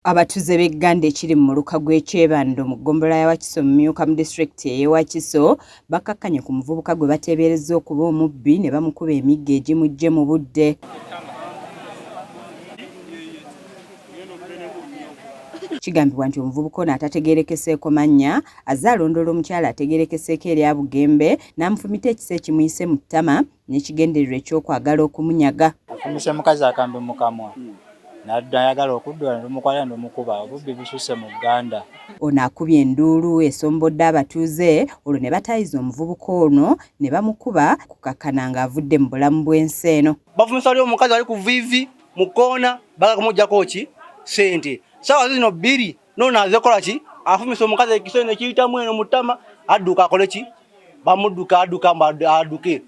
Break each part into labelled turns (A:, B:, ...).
A: Abatuze b'egganda ekiri mu muluka gw'ekyebando mu ggombolola ya Wakiso mu Myuka mu disitulikiti ey'e Wakiso bakkakkanye ku muvubuka gwe bateeberezza okuba omubbi ne bamukuba emiggo egimujje mu budde. Kigambibwa nti omuvubuka ono atategeerekeseeko mannya azze alondoola omukyala ategeerekeseeko erya Bugembe n'amufumita ekiso ekimuyise mu ttama n'ekigendererwa eky'okwagala okumunyaga.
B: Afumise mukazi akambe mu kamwa. N'ayagala okuddula n'omukwala n'omukuba obubbi bususse mu Uganda.
A: Ono akubye enduulu esombodde abatuuze olwo ne bataayiza omuvubuka ono ne bamukuba kukakkana ng'avudde mu bulamu bw'ensi eno.
C: Bafumisa waliwo omukazi ali ku viivi mu kkoona baga kumuggyako ki ssente. Saawa zino bbiri n'ono azekola ki afumisa omukazi ekiso ne kiyitamu eno mu ttama adduka akole ki bamudduka adduke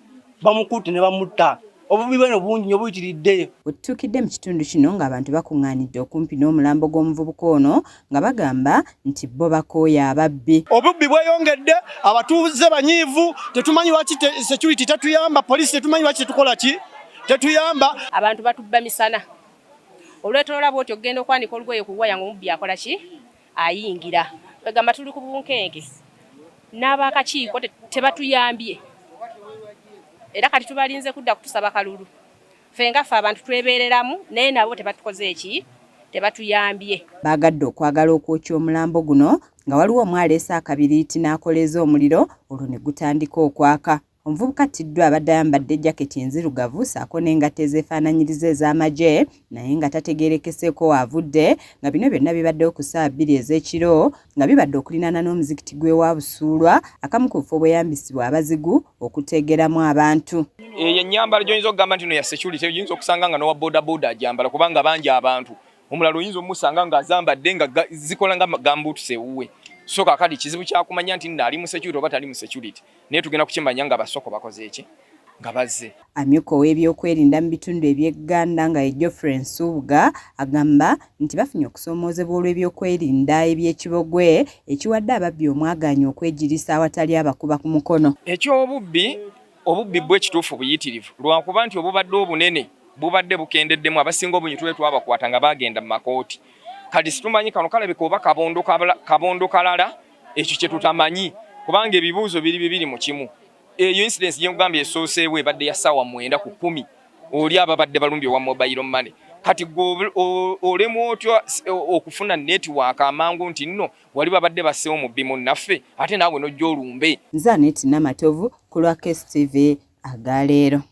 C: bamukutte ne bamutta. Obubi bweno bungi nnyo buyitiridde.
A: Bwe tutuukidde mu kitundu kino ng'abantu bakuŋŋaanidde okumpi n'omulambo gw'omuvubuka ono nga bagamba nti bo bakooye ababbi.
D: Obubbi bweyongedde, abatuuze banyiivu, tetumanyi lwaki security tetuyamba, poliisi tetumanyi lwaki tetukola ki tetuyamba.
E: Abantu batubba misana. Olwetolola bw'otyo ogenda okwanika olugoye ku waya ng'omubbi akola ki ayingira. Bagamba tuli ku bunkenke n'abakakiiko tebatuyambye. Era kati tubalinze kudda kutusaba kalulu. Fenga ffe abantu twebereramu naye nabo tebatukoze eki tebatuyambye. Bagadde okwagala okwokya omulambo guno nga waliwo omwaleese akabiriiti n'akoleeza omuliro olwo ne gutandika okwaka. Omuvubuka Tiddwa abadde ayambadde jaketi enzirugavu ssaako n'engatto ezeefaananyiriza ez'amagye naye nga tategeerekeseeko waavudde nga bino byonna bibaddewo ku ssaawa 2 ez'ekiro nga bibadde okulinaana n'omuzikiti gw'ewa Busuulwa akamu ku bifo obweyambisibwa abazigu okuteegeramu abantu.
F: Eyo ennyambala gy'oyinza okugamba nti no ya security oyinza okusanga nga n'owa boda agyambala kubanga bangi abantu. Omulala oyinza omusanga ng'azambadde nga zikola nga gambuutuse ewuwe. So kakati kizibu kyakumanya nti nno ali mu security oba tali mu security. Naye tugenda kukimanya nga basoko bakoze eki nga bazze. Amyuka ow'ebyokwerinda mu bitundu eby'egganda nga ye Geoffrey Nsubuga agamba nti bafunye okusoomoozebwa olw'ebyokwerinda eby'ekibogwe ekiwadde ababbi omwagaanya okwegirisa awatali abakuba ku mukono. Eky'obubbi bwe kituufu buyitirivu lwakuba nti obubadde obunene bubadde bukendeddemu abasinga obungi tuwe twabakwata nga bagenda mu makooti. Kati situmanyi kano kalabika oba kabondo kalala ekyo kye tutamanyi kubanga ebibuuzo biri mu kimu. Eyo incidence gye nkugambye esooseewo ebadde ya ssaawa 9 ku 10 oli ababadde balumbye wa mobile money. Kati olemu otyo okufuna network amangu nti nno wali babadde basseewo mu bbi munnaffe ate naawe n'ojja olumbe. Nze Aneti Namatovu ku lwa KSTV agaleero.